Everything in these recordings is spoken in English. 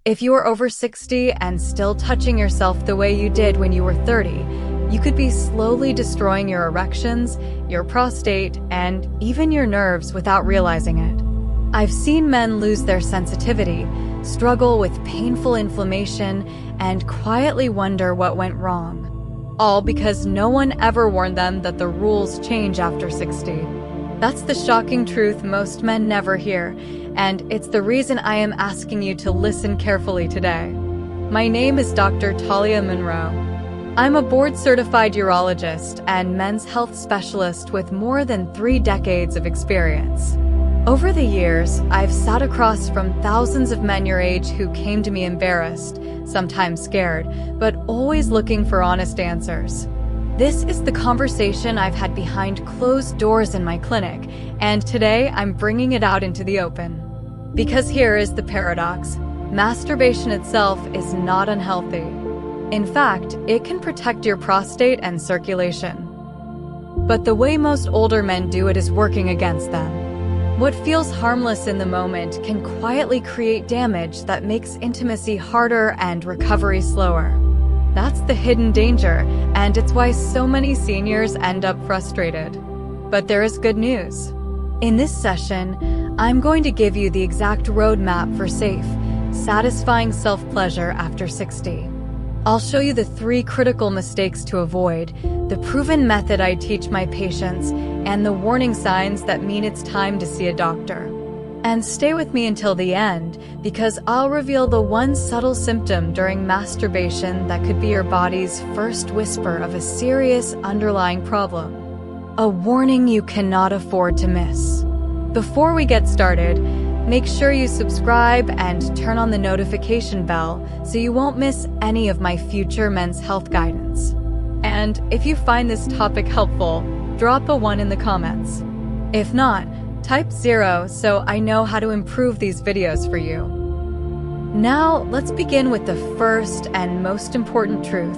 If you are over 60 and still touching yourself the way you did when you were 30, you could be slowly destroying your erections, your prostate, and even your nerves without realizing it. I've seen men lose their sensitivity, struggle with painful inflammation, and quietly wonder what went wrong. All because no one ever warned them that the rules change after 60. That's the shocking truth most men never hear, and it's the reason I am asking you to listen carefully today. My name is Dr. Talia Monroe. I'm a board-certified urologist and men's health specialist with more than 3 decades of experience. Over the years, I've sat across from thousands of men your age who came to me embarrassed, sometimes scared, but always looking for honest answers. This is the conversation I've had behind closed doors in my clinic, and today I'm bringing it out into the open. Because here is the paradox: masturbation itself is not unhealthy. In fact, it can protect your prostate and circulation. But the way most older men do it is working against them. What feels harmless in the moment can quietly create damage that makes intimacy harder and recovery slower. That's the hidden danger, and it's why so many seniors end up frustrated. But there is good news. In this session, I'm going to give you the exact roadmap for safe, satisfying self-pleasure after 60. I'll show you the 3 critical mistakes to avoid, the proven method I teach my patients, and the warning signs that mean it's time to see a doctor. And stay with me until the end, because I'll reveal the one subtle symptom during masturbation that could be your body's first whisper of a serious underlying problem. A warning you cannot afford to miss. Before we get started, make sure you subscribe and turn on the notification bell so you won't miss any of my future men's health guidance. And if you find this topic helpful, drop a 1 in the comments. If not, type 0 so I know how to improve these videos for you. Now, let's begin with the first and most important truth.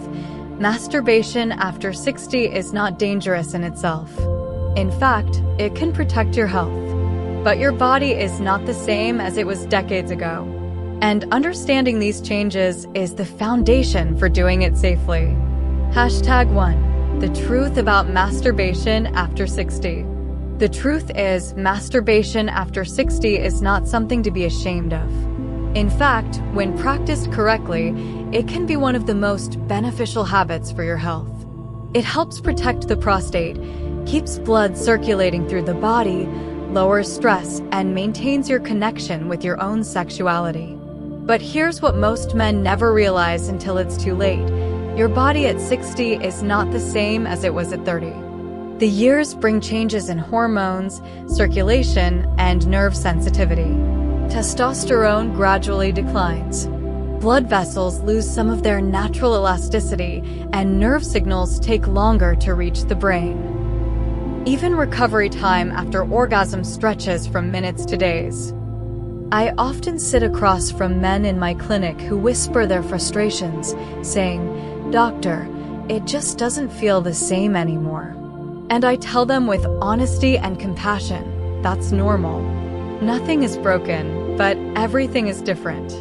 Masturbation after 60 is not dangerous in itself. In fact, it can protect your health. But your body is not the same as it was decades ago. And understanding these changes is the foundation for doing it safely. #1. The truth about masturbation after 60. The truth is, masturbation after 60 is not something to be ashamed of. In fact, when practiced correctly, it can be one of the most beneficial habits for your health. It helps protect the prostate, keeps blood circulating through the body, lowers stress, and maintains your connection with your own sexuality. But here's what most men never realize until it's too late. Your body at 60 is not the same as it was at 30. The years bring changes in hormones, circulation, and nerve sensitivity. Testosterone gradually declines. Blood vessels lose some of their natural elasticity, and nerve signals take longer to reach the brain. Even recovery time after orgasm stretches from minutes to days. I often sit across from men in my clinic who whisper their frustrations, saying, "Doctor, it just doesn't feel the same anymore." And I tell them with honesty and compassion, that's normal. Nothing is broken, but everything is different.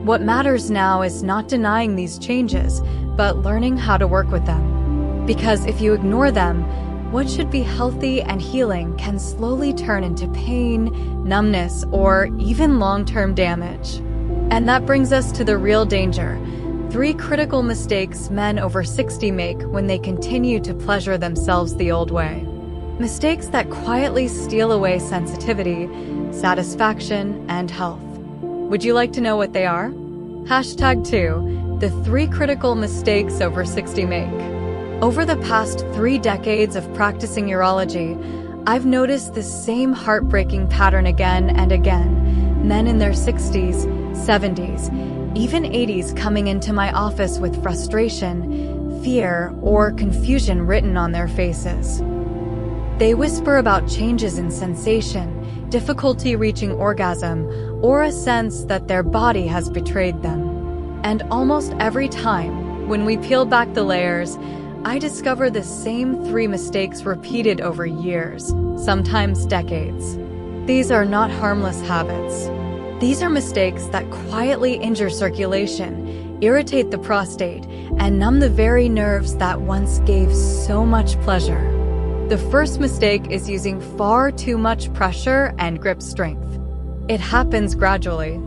What matters now is not denying these changes, but learning how to work with them. Because if you ignore them, what should be healthy and healing can slowly turn into pain, numbness, or even long-term damage. And that brings us to the real danger. 3 critical mistakes men over 60 make when they continue to pleasure themselves the old way. Mistakes that quietly steal away sensitivity, satisfaction, and health. Would you like to know what they are? #2. The 3 critical mistakes over 60 make. Over the past 3 decades of practicing urology, I've noticed the same heartbreaking pattern again and again. Men in their 60s, 70s, even 80s coming into my office with frustration, fear, or confusion written on their faces. They whisper about changes in sensation, difficulty reaching orgasm, or a sense that their body has betrayed them. And almost every time, when we peel back the layers, I discover the same 3 mistakes repeated over years, sometimes decades. These are not harmless habits. These are mistakes that quietly injure circulation, irritate the prostate, and numb the very nerves that once gave so much pleasure. The first mistake is using far too much pressure and grip strength. It happens gradually.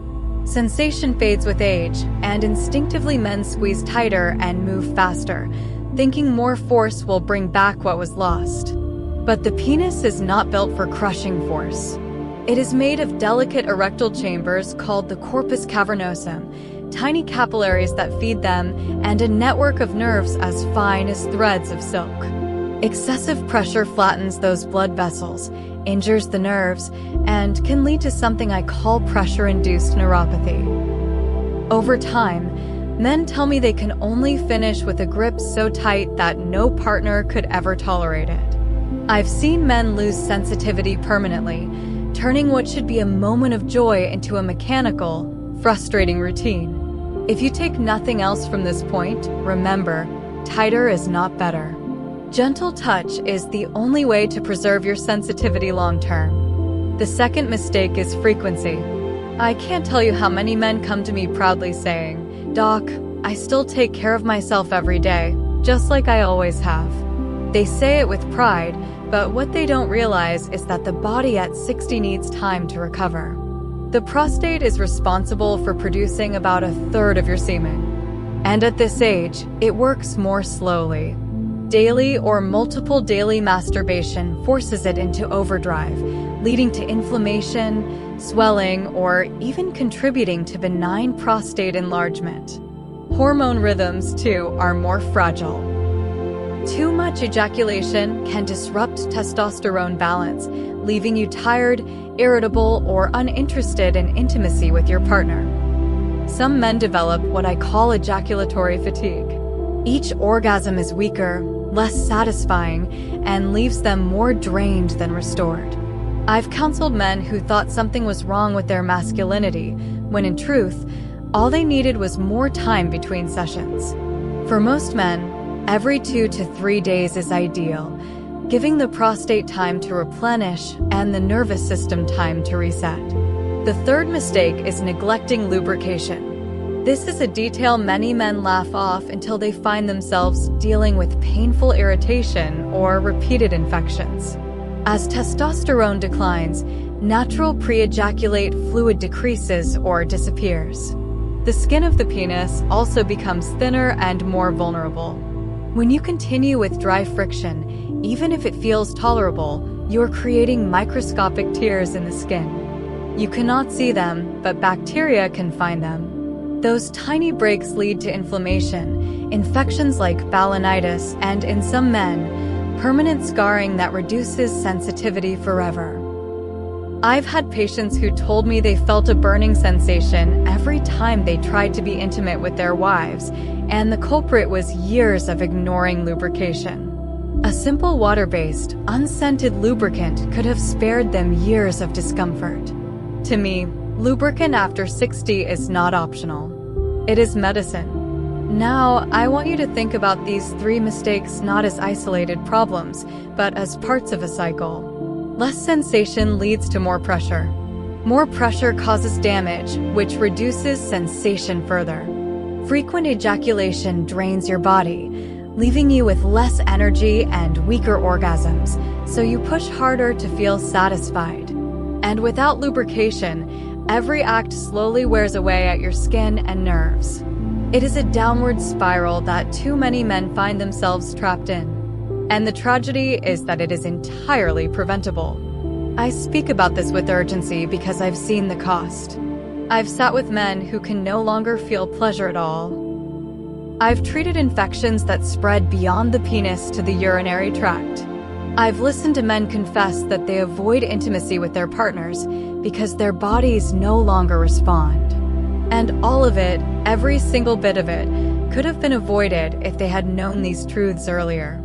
Sensation fades with age, and instinctively men squeeze tighter and move faster, thinking more force will bring back what was lost. But the penis is not built for crushing force. It is made of delicate erectile chambers called the corpus cavernosum, tiny capillaries that feed them, and a network of nerves as fine as threads of silk. Excessive pressure flattens those blood vessels, injures the nerves, and can lead to something I call pressure-induced neuropathy. Over time, men tell me they can only finish with a grip so tight that no partner could ever tolerate it. I've seen men lose sensitivity permanently, turning what should be a moment of joy into a mechanical, frustrating routine. If you take nothing else from this point, remember, tighter is not better. Gentle touch is the only way to preserve your sensitivity long-term. The second mistake is frequency. I can't tell you how many men come to me proudly saying, "Doc, I still take care of myself every day, just like I always have." They say it with pride, but what they don't realize is that the body at 60 needs time to recover. The prostate is responsible for producing about a third of your semen. And at this age, it works more slowly. Daily or multiple daily masturbation forces it into overdrive, leading to inflammation, swelling, or even contributing to benign prostate enlargement. Hormone rhythms, too, are more fragile. Too much ejaculation can disrupt testosterone balance, leaving you tired, irritable, or uninterested in intimacy with your partner. Some men develop what I call ejaculatory fatigue. Each orgasm is weaker, less satisfying, and leaves them more drained than restored. I've counseled men who thought something was wrong with their masculinity, when in truth, all they needed was more time between sessions. For most men, every 2 to 3 days is ideal, giving the prostate time to replenish and the nervous system time to reset. The third mistake is neglecting lubrication. This is a detail many men laugh off until they find themselves dealing with painful irritation or repeated infections. As testosterone declines, natural pre-ejaculate fluid decreases or disappears. The skin of the penis also becomes thinner and more vulnerable. When you continue with dry friction, even if it feels tolerable, you are creating microscopic tears in the skin. You cannot see them, but bacteria can find them. Those tiny breaks lead to inflammation, infections like balanitis, and in some men, permanent scarring that reduces sensitivity forever. I've had patients who told me they felt a burning sensation every time they tried to be intimate with their wives, and the culprit was years of ignoring lubrication. A simple water-based, unscented lubricant could have spared them years of discomfort. To me, lubricant after 60 is not optional. It is medicine. Now, I want you to think about these 3 mistakes not as isolated problems, but as parts of a cycle. Less sensation leads to more pressure. More pressure causes damage, which reduces sensation further. Frequent ejaculation drains your body, leaving you with less energy and weaker orgasms, so you push harder to feel satisfied. And without lubrication, every act slowly wears away at your skin and nerves. It is a downward spiral that too many men find themselves trapped in. And the tragedy is that it is entirely preventable. I speak about this with urgency because I've seen the cost. I've sat with men who can no longer feel pleasure at all. I've treated infections that spread beyond the penis to the urinary tract. I've listened to men confess that they avoid intimacy with their partners because their bodies no longer respond. And all of it, every single bit of it, could have been avoided if they had known these truths earlier.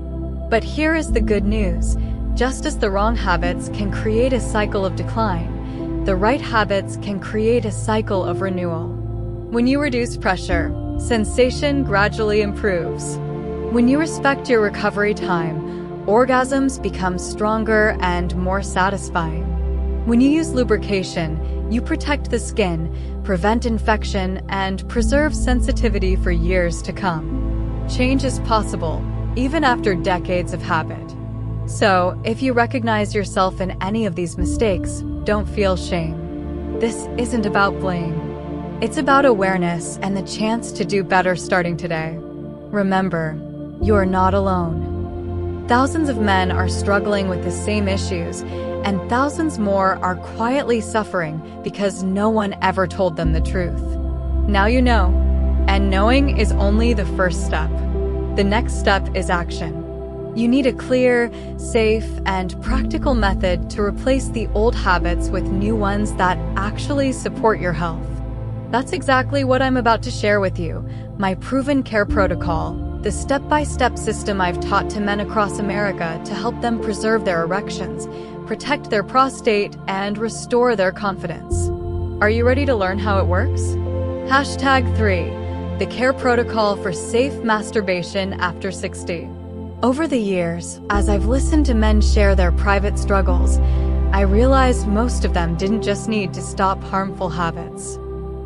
But here is the good news. Just as the wrong habits can create a cycle of decline, the right habits can create a cycle of renewal. When you reduce pressure, sensation gradually improves. When you respect your recovery time, orgasms become stronger and more satisfying. When you use lubrication, you protect the skin, prevent infection, and preserve sensitivity for years to come. Change is possible, even after decades of habit. So, if you recognize yourself in any of these mistakes, don't feel shame. This isn't about blame. It's about awareness and the chance to do better starting today. Remember, you are not alone. Thousands of men are struggling with the same issues, and thousands more are quietly suffering because no one ever told them the truth. Now you know, and knowing is only the first step. The next step is action. You need a clear, safe, and practical method to replace the old habits with new ones that actually support your health. That's exactly what I'm about to share with you, my proven care protocol, the step-by-step system I've taught to men across America to help them preserve their erections, protect their prostate, and restore their confidence. Are you ready to learn how it works? #3, the care protocol for safe masturbation after 60. Over the years, as I've listened to men share their private struggles, I realized most of them didn't just need to stop harmful habits.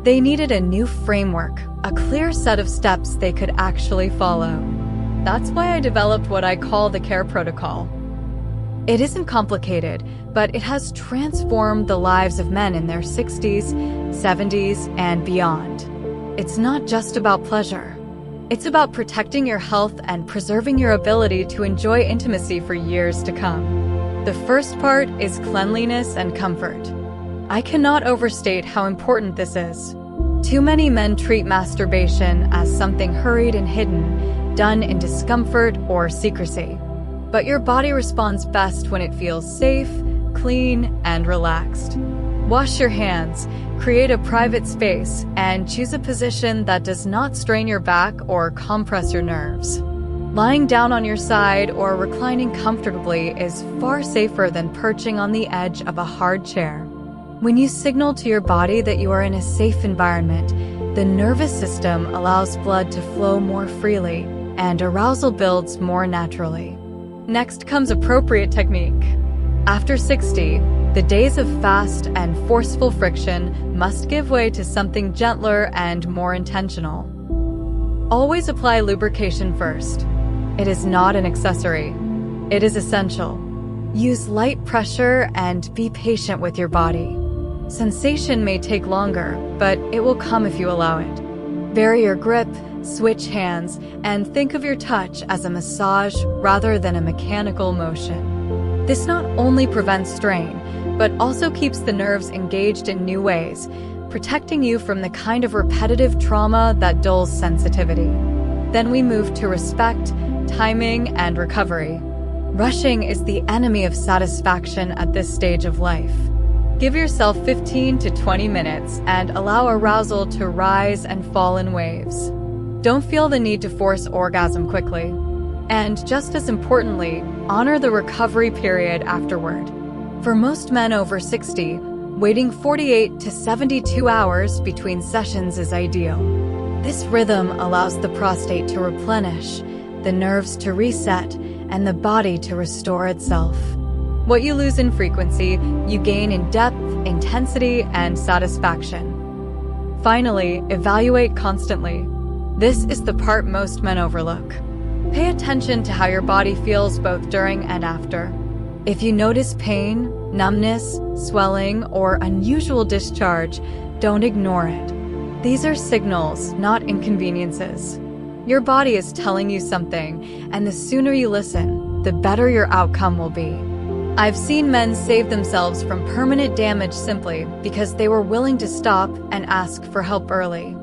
They needed a new framework, a clear set of steps they could actually follow. That's why I developed what I call the care protocol. It isn't complicated, but it has transformed the lives of men in their 60s, 70s, and beyond. It's not just about pleasure. It's about protecting your health and preserving your ability to enjoy intimacy for years to come. The first part is cleanliness and comfort. I cannot overstate how important this is. Too many men treat masturbation as something hurried and hidden, done in discomfort or secrecy. But your body responds best when it feels safe, clean, and relaxed. Wash your hands, create a private space, and choose a position that does not strain your back or compress your nerves. Lying down on your side or reclining comfortably is far safer than perching on the edge of a hard chair. When you signal to your body that you are in a safe environment, the nervous system allows blood to flow more freely, and arousal builds more naturally. Next comes appropriate technique. After 60, the days of fast and forceful friction must give way to something gentler and more intentional. Always apply lubrication first. It is not an accessory. It is essential. Use light pressure and be patient with your body. Sensation may take longer, but it will come if you allow it. Vary your grip, switch hands, and think of your touch as a massage rather than a mechanical motion. This not only prevents strain, but also keeps the nerves engaged in new ways, protecting you from the kind of repetitive trauma that dulls sensitivity. Then we move to respect, timing, and recovery. Rushing is the enemy of satisfaction at this stage of life. Give yourself 15 to 20 minutes and allow arousal to rise and fall in waves. Don't feel the need to force orgasm quickly. And just as importantly, honor the recovery period afterward. For most men over 60, waiting 48 to 72 hours between sessions is ideal. This rhythm allows the prostate to replenish, the nerves to reset, and the body to restore itself. What you lose in frequency, you gain in depth, intensity, and satisfaction. Finally, evaluate constantly. This is the part most men overlook. Pay attention to how your body feels both during and after. If you notice pain, numbness, swelling, or unusual discharge, don't ignore it. These are signals, not inconveniences. Your body is telling you something, and the sooner you listen, the better your outcome will be. I've seen men save themselves from permanent damage simply because they were willing to stop and ask for help early.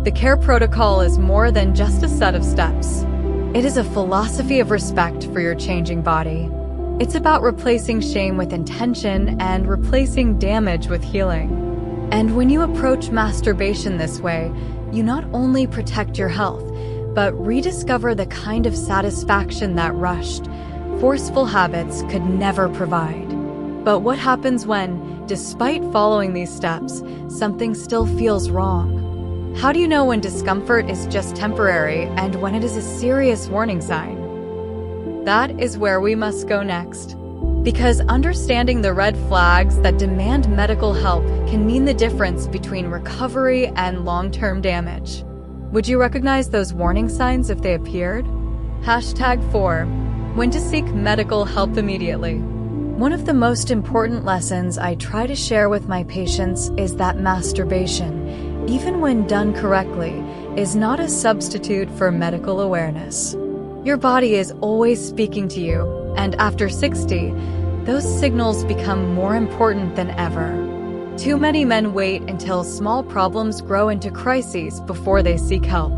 The care protocol is more than just a set of steps. It is a philosophy of respect for your changing body. It's about replacing shame with intention and replacing damage with healing. And when you approach masturbation this way, you not only protect your health, but rediscover the kind of satisfaction that rushed, forceful habits could never provide. But what happens when, despite following these steps, something still feels wrong? How do you know when discomfort is just temporary and when it is a serious warning sign? That is where we must go next. Because understanding the red flags that demand medical help can mean the difference between recovery and long-term damage. Would you recognize those warning signs if they appeared? #4. When to seek medical help immediately. One of the most important lessons I try to share with my patients is that masturbation, even when done correctly, is not a substitute for medical awareness. Your body is always speaking to you, and after 60, those signals become more important than ever. Too many men wait until small problems grow into crises before they seek help.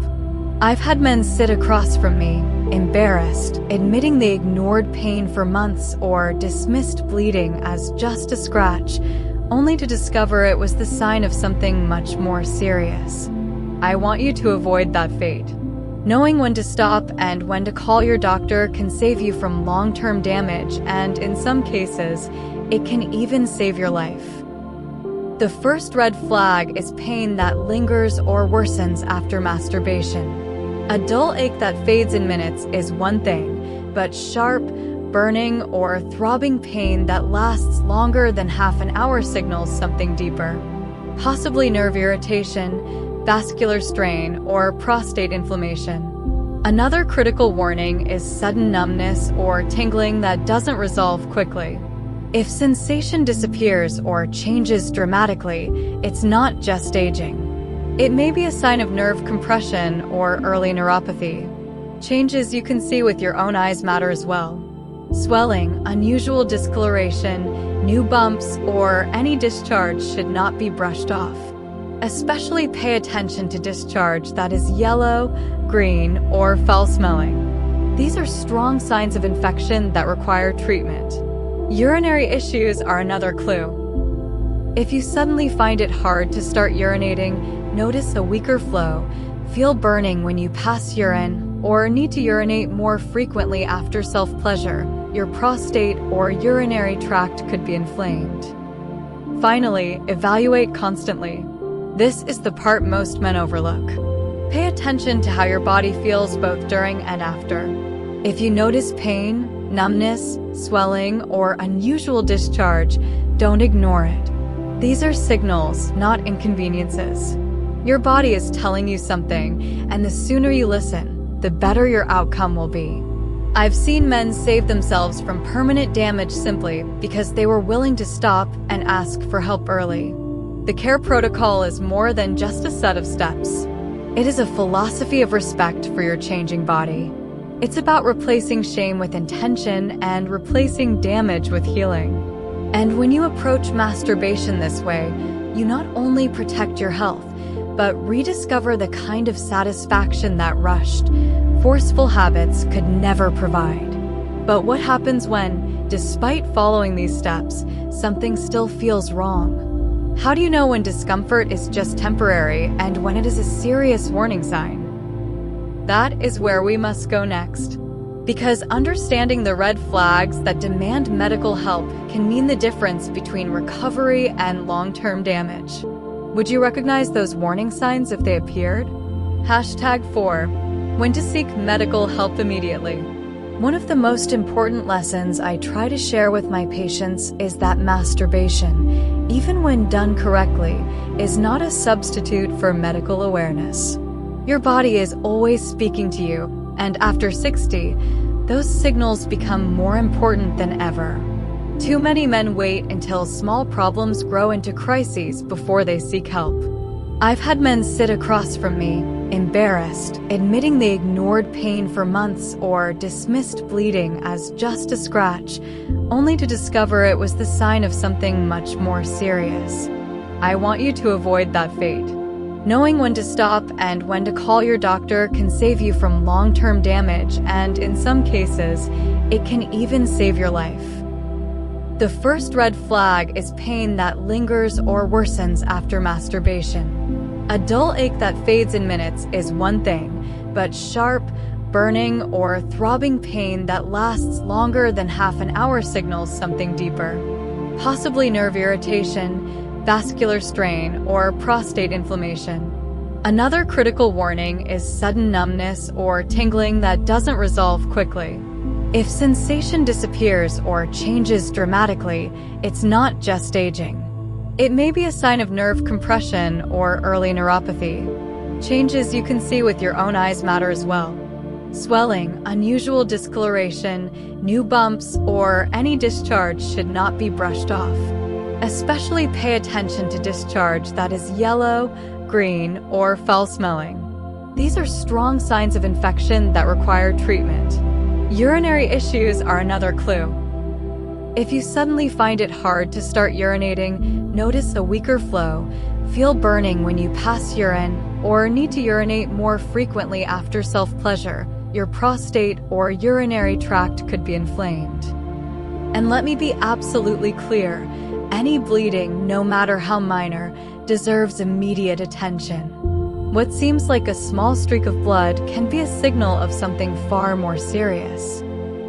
I've had men sit across from me, embarrassed, admitting they ignored pain for months or dismissed bleeding as just a scratch, only to discover it was the sign of something much more serious. I want you to avoid that fate. Knowing when to stop and when to call your doctor can save you from long-term damage, and in some cases, it can even save your life. The first red flag is pain that lingers or worsens after masturbation. A dull ache that fades in minutes is one thing, but sharp, burning, or throbbing pain that lasts longer than half an hour signals something deeper. Possibly nerve irritation, vascular strain, or prostate inflammation. Another critical warning is sudden numbness or tingling that doesn't resolve quickly. If sensation disappears or changes dramatically, it's not just aging. It may be a sign of nerve compression or early neuropathy. Changes you can see with your own eyes matter as well. Swelling, unusual discoloration, new bumps, or any discharge should not be brushed off. Especially pay attention to discharge that is yellow, green, or foul-smelling. These are strong signs of infection that require treatment. Urinary issues are another clue. If you suddenly find it hard to start urinating, notice a weaker flow, feel burning when you pass urine, or need to urinate more frequently after self-pleasure, your prostate or urinary tract could be inflamed. Finally, evaluate constantly. This is the part most men overlook. Pay attention to how your body feels both during and after. If you notice pain, numbness, swelling, or unusual discharge, don't ignore it. These are signals, not inconveniences. Your body is telling you something, and the sooner you listen, the better your outcome will be. I've seen men save themselves from permanent damage simply because they were willing to stop and ask for help early. The care protocol is more than just a set of steps. It is a philosophy of respect for your changing body. It's about replacing shame with intention and replacing damage with healing. And when you approach masturbation this way, you not only protect your health, but rediscover the kind of satisfaction that rushed, forceful habits could never provide. But what happens when, despite following these steps, something still feels wrong? How do you know when discomfort is just temporary and when it is a serious warning sign? That is where we must go next. Because understanding the red flags that demand medical help can mean the difference between recovery and long-term damage. Would you recognize those warning signs if they appeared? #4. When to seek medical help immediately. One of the most important lessons I try to share with my patients is that masturbation, even when done correctly, is not a substitute for medical awareness. Your body is always speaking to you, and after 60, those signals become more important than ever. Too many men wait until small problems grow into crises before they seek help. I've had men sit across from me, embarrassed, admitting they ignored pain for months or dismissed bleeding as just a scratch, only to discover it was the sign of something much more serious. I want you to avoid that fate. Knowing when to stop and when to call your doctor can save you from long-term damage, and in some cases, it can even save your life. The first red flag is pain that lingers or worsens after masturbation. A dull ache that fades in minutes is one thing, but sharp, burning, or throbbing pain that lasts longer than half an hour signals something deeper. Possibly nerve irritation, vascular strain, or prostate inflammation. Another critical warning is sudden numbness or tingling that doesn't resolve quickly. If sensation disappears or changes dramatically, it's not just aging. It may be a sign of nerve compression or early neuropathy. Changes you can see with your own eyes matter as well. Swelling, unusual discoloration, new bumps, or any discharge should not be brushed off. Especially pay attention to discharge that is yellow, green, or foul-smelling. These are strong signs of infection that require treatment. Urinary issues are another clue. If you suddenly find it hard to start urinating, notice a weaker flow, feel burning when you pass urine, or need to urinate more frequently after self-pleasure, your prostate or urinary tract could be inflamed. And let me be absolutely clear, any bleeding, no matter how minor, deserves immediate attention. What seems like a small streak of blood can be a signal of something far more serious.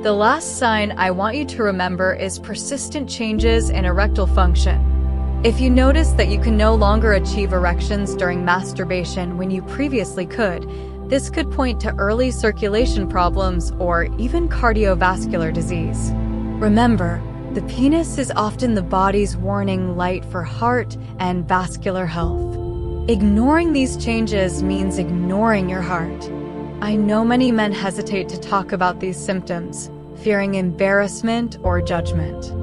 The last sign I want you to remember is persistent changes in erectile function. If you notice that you can no longer achieve erections during masturbation when you previously could, this could point to early circulation problems or even cardiovascular disease. Remember, the penis is often the body's warning light for heart and vascular health. Ignoring these changes means ignoring your heart. I know many men hesitate to talk about these symptoms, fearing embarrassment or judgment.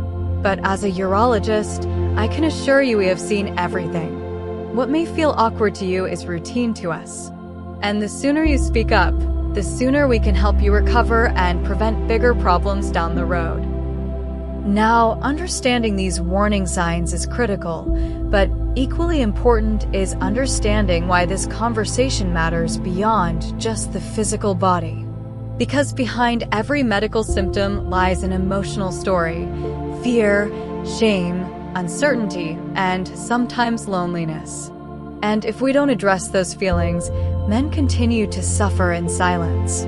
But as a urologist, I can assure you we have seen everything. What may feel awkward to you is routine to us. And the sooner you speak up, the sooner we can help you recover and prevent bigger problems down the road. Now, understanding these warning signs is critical, but equally important is understanding why this conversation matters beyond just the physical body. Because behind every medical symptom lies an emotional story: fear, shame, uncertainty, and sometimes loneliness. And if we don't address those feelings, men continue to suffer in silence.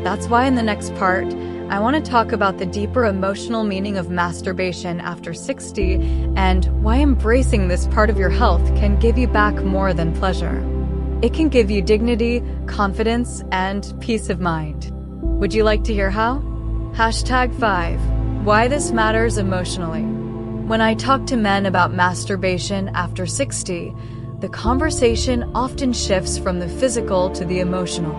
That's why in the next part, I want to talk about the deeper emotional meaning of masturbation after 60 and why embracing this part of your health can give you back more than pleasure. It can give you dignity, confidence, and peace of mind. Would you like to hear how? #5. Why this matters emotionally. When I talk to men about masturbation after 60, the conversation often shifts from the physical to the emotional.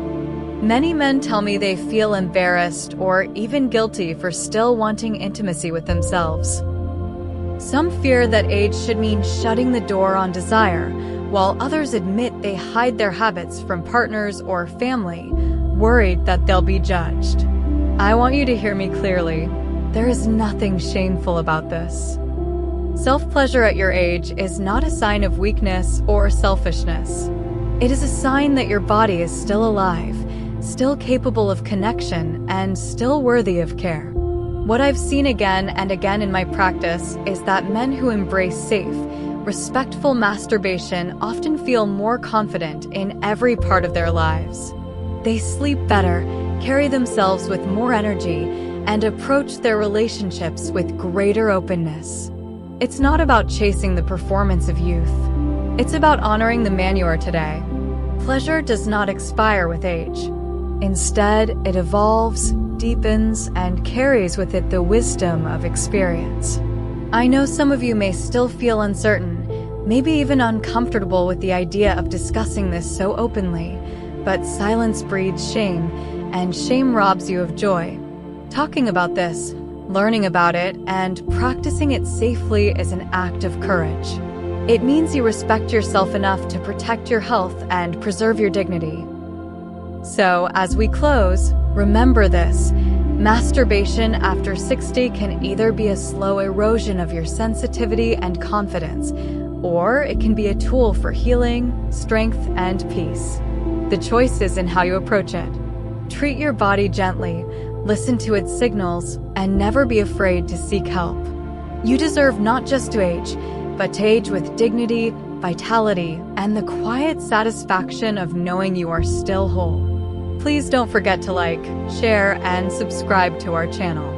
Many men tell me they feel embarrassed or even guilty for still wanting intimacy with themselves. Some fear that age should mean shutting the door on desire, while others admit they hide their habits from partners or family, worried that they'll be judged. I want you to hear me clearly. There is nothing shameful about this. Self-pleasure at your age is not a sign of weakness or selfishness. It is a sign that your body is still alive, still capable of connection, and still worthy of care. What I've seen again and again in my practice is that men who embrace safe, respectful masturbation often feel more confident in every part of their lives. They sleep better, carry themselves with more energy, and approach their relationships with greater openness. It's not about chasing the performance of youth. It's about honoring the man you are today. Pleasure does not expire with age. Instead, it evolves, deepens, and carries with it the wisdom of experience. I know some of you may still feel uncertain, maybe even uncomfortable with the idea of discussing this so openly, but silence breeds shame, and shame robs you of joy. Talking about this, learning about it, and practicing it safely is an act of courage. It means you respect yourself enough to protect your health and preserve your dignity. So, as we close, remember this: masturbation after 60 can either be a slow erosion of your sensitivity and confidence, or it can be a tool for healing, strength, and peace. The choice is in how you approach it. Treat your body gently, listen to its signals, and never be afraid to seek help. You deserve not just to age, but to age with dignity, vitality, and the quiet satisfaction of knowing you are still whole. Please don't forget to like, share, and subscribe to our channel.